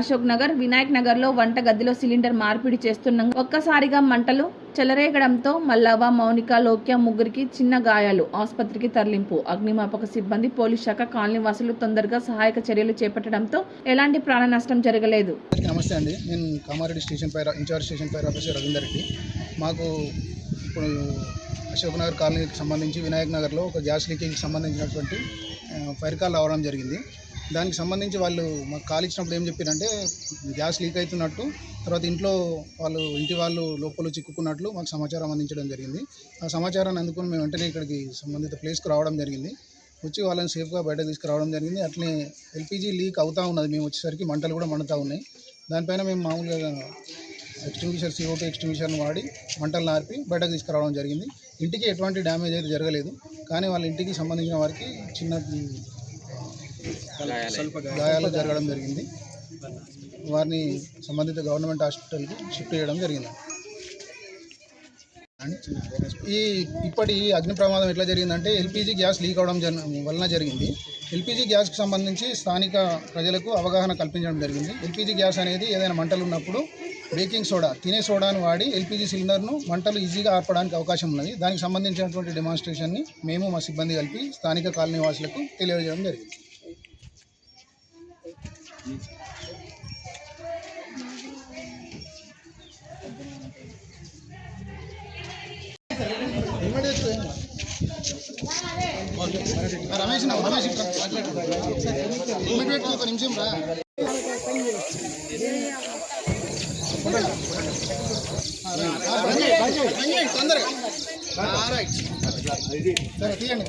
అశోక్ నగర్, వినాయక్ నగర్ లో వంట గదిలో సిలిండర్ మార్పిడి చేస్తున్న ఒక్కసారిగా మంటలు చెలరేగడంతో మల్లవ్వ, మౌనిక, లోక్య ముగ్గురికి చిన్న గాయాలు. ఆసుపత్రికి తరలింపు. అగ్నిమాపక సిబ్బంది, పోలీస్ శాఖ, కాలనీ వాసులు తొందరగా సహాయక చర్యలు చేపట్టడంతో ఎలాంటి ప్రాణ నష్టం జరగలేదు. నమస్తే అండి, నేను కామారెడ్డి స్టేషన్ పై incharge station fire officer Ravinder Reddy. మాకు ఇప్పుడు అశోక్ నగర్ కాలనీకి సంబంధించి వినాయక్ నగర్లో ఒక గ్యాస్ లీకేజ్కి సంబంధించినటువంటి ఫైర్ కాల్ రావడం జరిగింది. దానికి సంబంధించి వాళ్ళు మాకు కాల్ ఇచ్చినప్పుడు ఏం చెప్పారంటే గ్యాస్ లీక్ అవుతున్నట్టు, తర్వాత ఇంటి వాళ్ళు లోపల చిక్కుకున్నట్లు మాకు సమాచారం అందించడం జరిగింది. ఆ సమాచారాన్ని అందుకుని మేము వెంటనే ఇక్కడికి సంబంధిత ప్లేస్కి రావడం జరిగింది. వచ్చి వాళ్ళని సేఫ్గా బయటకు తీసుకురావడం జరిగింది. అట్లే ఎల్పిజి లీక్ అవుతూ ఉన్నది. మేము వచ్చేసరికి మంటలు కూడా మండుతూ ఉన్నాయి. దానిపైన మేము మామూలుగా ఎక్స్టింగ్విషర్, CO2 ఎక్స్టింగ్విషర్ని వాడి మంటలు నార్పి బయటకు తీసుకురావడం జరిగింది. ఇంటికి ఎటువంటి డ్యామేజ్ అయితే జరగలేదు, కానీ వాళ్ళ ఇంటికి సంబంధించిన వారికి చిన్న గాయాలు జరగడం జరిగింది. వారిని సంబంధిత గవర్నమెంట్ హాస్పిటల్కి షిఫ్ట్ చేయడం జరిగింది. ఇప్పటి అగ్ని ప్రమాదం ఎట్లా జరిగిందంటే ఎల్పిజి గ్యాస్ లీక్ అవడం వలన జరిగింది. ఎల్పిజి గ్యాస్కి సంబంధించి స్థానిక ప్రజలకు అవగాహన కల్పించడం జరిగింది. ఎల్పిజి గ్యాస్ అనేది ఏదైనా మంటలు ఉన్నప్పుడు బేకింగ్ సోడా, తినే సోడాను వాడి ఎల్పిజి సిలిండర్ను మంటలు ఈజీగా ఆర్పడానికి అవకాశం ఉన్నది. దానికి సంబంధించినటువంటి డెమాన్స్ట్రేషన్ని మేము మా సిబ్బంది కలిపి స్థానిక కాలనీ వాసులకు తెలియజేయడం జరిగింది. రమేష్ ఒక నిమిషం రా, తొందరగా తీయండి.